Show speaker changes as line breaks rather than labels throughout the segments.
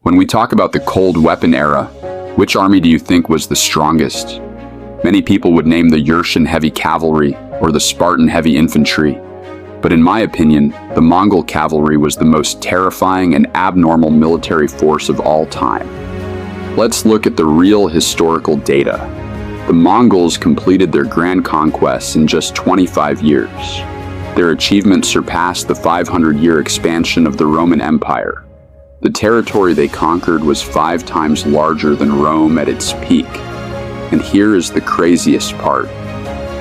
When we talk about the cold weapon era, which army do you think was the strongest? Many people would name the Urartian heavy cavalry or the Spartan heavy infantry, but in my opinion, the Mongol cavalry was the most terrifying and abnormal military force of all time. Let's look at the real historical data. The Mongols completed their grand conquests in just 25 years. Their achievements surpassed the 500-year expansion of the Roman Empire. The territory they conquered was 5 times larger than Rome at its peak. And here is the craziest part.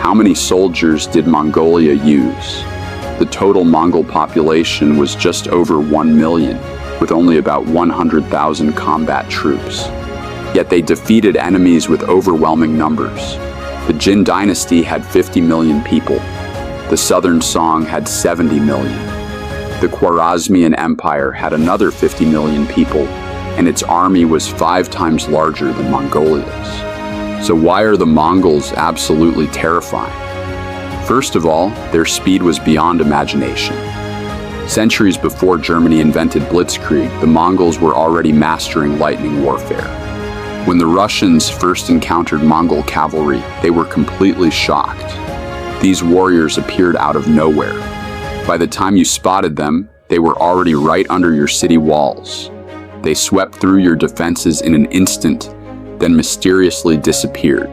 How many soldiers did Mongolia use? The total Mongol population was just over 1 million, with only about 100,000 combat troops. Yet they defeated enemies with overwhelming numbers. The Jin dynasty had 50 million people. The Southern Song had 70 million. The Khwarazmian Empire had another 50 million people, and its army was 5 times larger than Mongolia's. So why are the Mongols absolutely terrifying? First of all, their speed was beyond imagination. Centuries before Germany invented Blitzkrieg, the Mongols were already mastering lightning warfare. When the Russians first encountered Mongol cavalry, they were completely shocked. These warriors appeared out of nowhere. By the time you spotted them, they were already right under your city walls. They swept through your defenses in an instant, then mysteriously disappeared.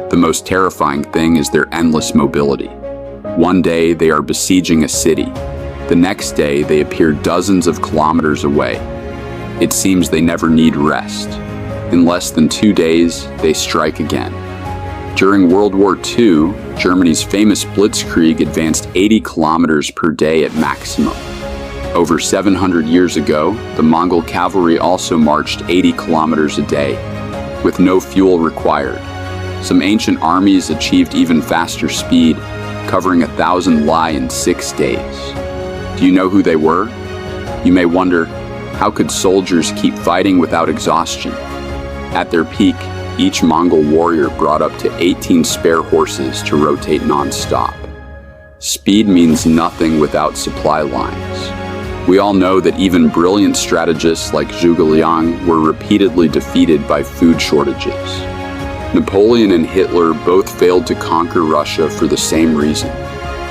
The most terrifying thing is their endless mobility. One day they are besieging a city. The next day they appear dozens of kilometers away. It seems they never need rest. In less than 2 days, they strike again. During World War II, Germany's famous Blitzkrieg advanced 80 kilometers per day at maximum. Over 700 years ago, the Mongol cavalry also marched 80 kilometers a day, with no fuel required. Some ancient armies achieved even faster speed, covering 1,000 li in 6 days. Do you know who they were? You may wonder, how could soldiers keep fighting without exhaustion? At their peak, each Mongol warrior brought up to 18 spare horses to rotate non-stop. Speed means nothing without supply lines. We all know that even brilliant strategists like Zhuge Liang were repeatedly defeated by food shortages. Napoleon and Hitler both failed to conquer Russia for the same reason: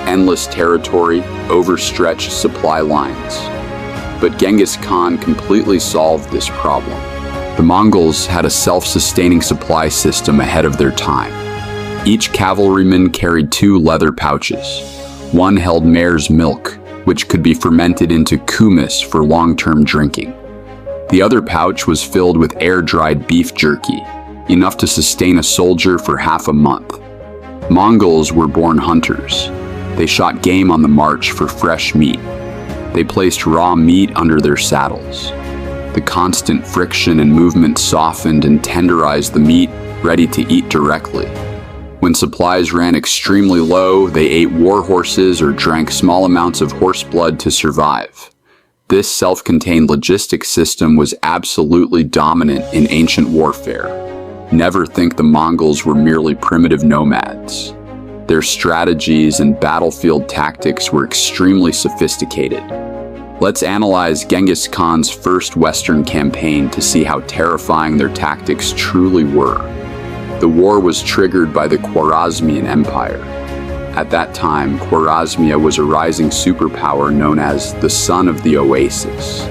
endless territory, overstretched supply lines. But Genghis Khan completely solved this problem. The Mongols had a self-sustaining supply system ahead of their time. Each cavalryman carried 2 leather pouches. One held mare's milk, which could be fermented into kumis for long-term drinking. The other pouch was filled with air-dried beef jerky, enough to sustain a soldier for half a month. Mongols were born hunters. They shot game on the march for fresh meat. They placed raw meat under their saddles. The constant friction and movement softened and tenderized the meat, ready to eat directly. When supplies ran extremely low, they ate war horses or drank small amounts of horse blood to survive. This self-contained logistics system was absolutely dominant in ancient warfare. Never think the Mongols were merely primitive nomads. Their strategies and battlefield tactics were extremely sophisticated. Let's analyze Genghis Khan's first Western campaign to see how terrifying their tactics truly were. The war was triggered by the Khwarazmian Empire. At that time, Khwarazmia was a rising superpower known as the Son of the Oasis.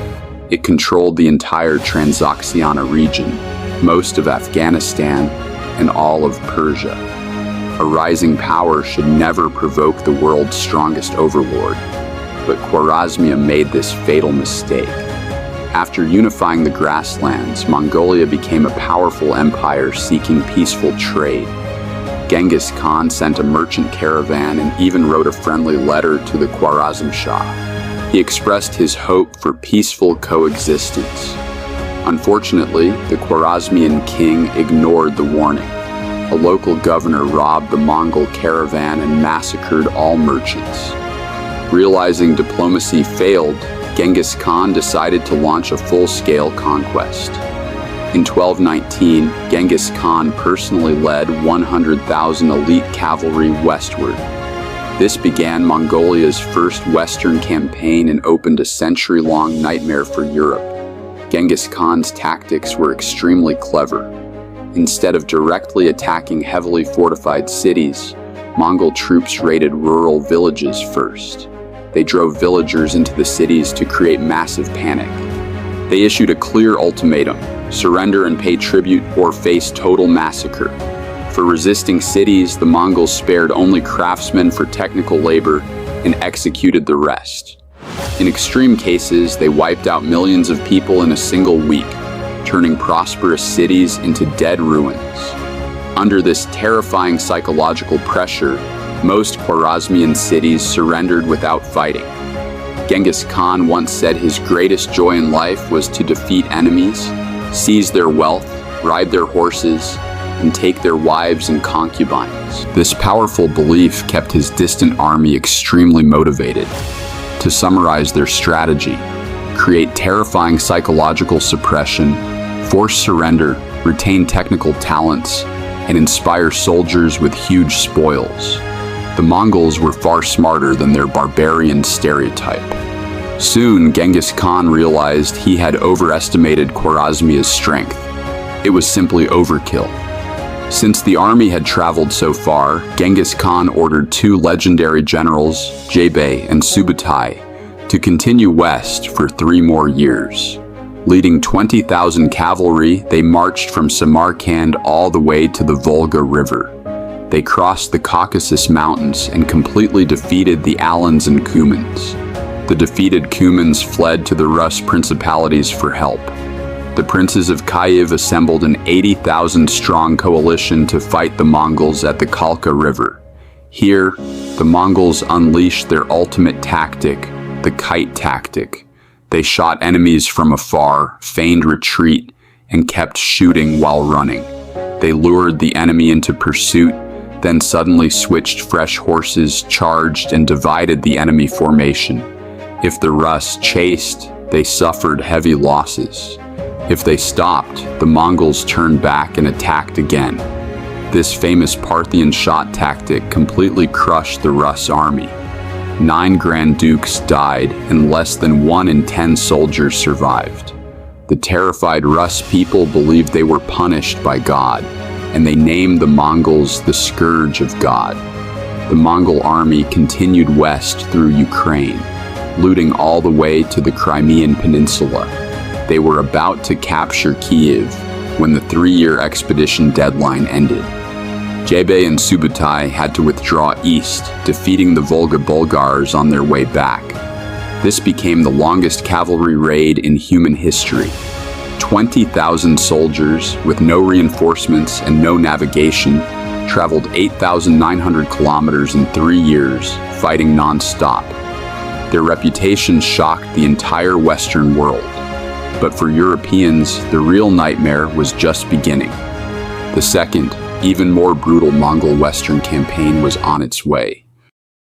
It controlled the entire Transoxiana region, most of Afghanistan, and all of Persia. A rising power should never provoke the world's strongest overlord. But Khwarazmia made this fatal mistake. After unifying the grasslands, Mongolia became a powerful empire seeking peaceful trade. Genghis Khan sent a merchant caravan and even wrote a friendly letter to the Khwarazm Shah. He expressed his hope for peaceful coexistence. Unfortunately, the Khwarazmian king ignored the warning. A local governor robbed the Mongol caravan and massacred all merchants. Realizing diplomacy failed, Genghis Khan decided to launch a full-scale conquest. In 1219, Genghis Khan personally led 100,000 elite cavalry westward. This began Mongolia's first Western campaign and opened a century-long nightmare for Europe. Genghis Khan's tactics were extremely clever. Instead of directly attacking heavily fortified cities, Mongol troops raided rural villages first. They drove villagers into the cities to create massive panic. They issued a clear ultimatum: surrender and pay tribute or face total massacre. For resisting cities, the Mongols spared only craftsmen for technical labor and executed the rest. In extreme cases, they wiped out millions of people in a single week, turning prosperous cities into dead ruins. Under this terrifying psychological pressure, most Khwarazmian cities surrendered without fighting. Genghis Khan once said his greatest joy in life was to defeat enemies, seize their wealth, ride their horses, and take their wives and concubines. This powerful belief kept his distant army extremely motivated. To summarize their strategy: create terrifying psychological suppression, force surrender, retain technical talents, and inspire soldiers with huge spoils. The Mongols were far smarter than their barbarian stereotype. Soon, Genghis Khan realized he had overestimated Khwarazmia's strength. It was simply overkill. Since the army had traveled so far, Genghis Khan ordered two legendary generals, Jebe and Subutai, to continue west for 3 more years. Leading 20,000 cavalry, they marched from Samarkand all the way to the Volga River. They crossed the Caucasus Mountains and completely defeated the Alans and Cumans. The defeated Cumans fled to the Rus principalities for help. The princes of Kiev assembled an 80,000-strong coalition to fight the Mongols at the Kalka River. Here, the Mongols unleashed their ultimate tactic, the Kite Tactic. They shot enemies from afar, feigned retreat, and kept shooting while running. They lured the enemy into pursuit, then suddenly switched fresh horses, charged, and divided the enemy formation. If the Rus chased, they suffered heavy losses. If they stopped, the Mongols turned back and attacked again. This famous Parthian shot tactic completely crushed the Rus army. 9 Grand Dukes died, and less than 1 in 10 soldiers survived. The terrified Rus people believed they were punished by God, and they named the Mongols the Scourge of God. The Mongol army continued west through Ukraine, looting all the way to the Crimean Peninsula. They were about to capture Kiev when the 3-year expedition deadline ended. Jebe and Subutai had to withdraw east, defeating the Volga Bulgars on their way back. This became the longest cavalry raid in human history. 20,000 soldiers, with no reinforcements and no navigation, traveled 8,900 kilometers in 3 years, fighting non-stop. Their reputation shocked the entire Western world. But for Europeans, the real nightmare was just beginning. The second, even more brutal Mongol Western campaign was on its way.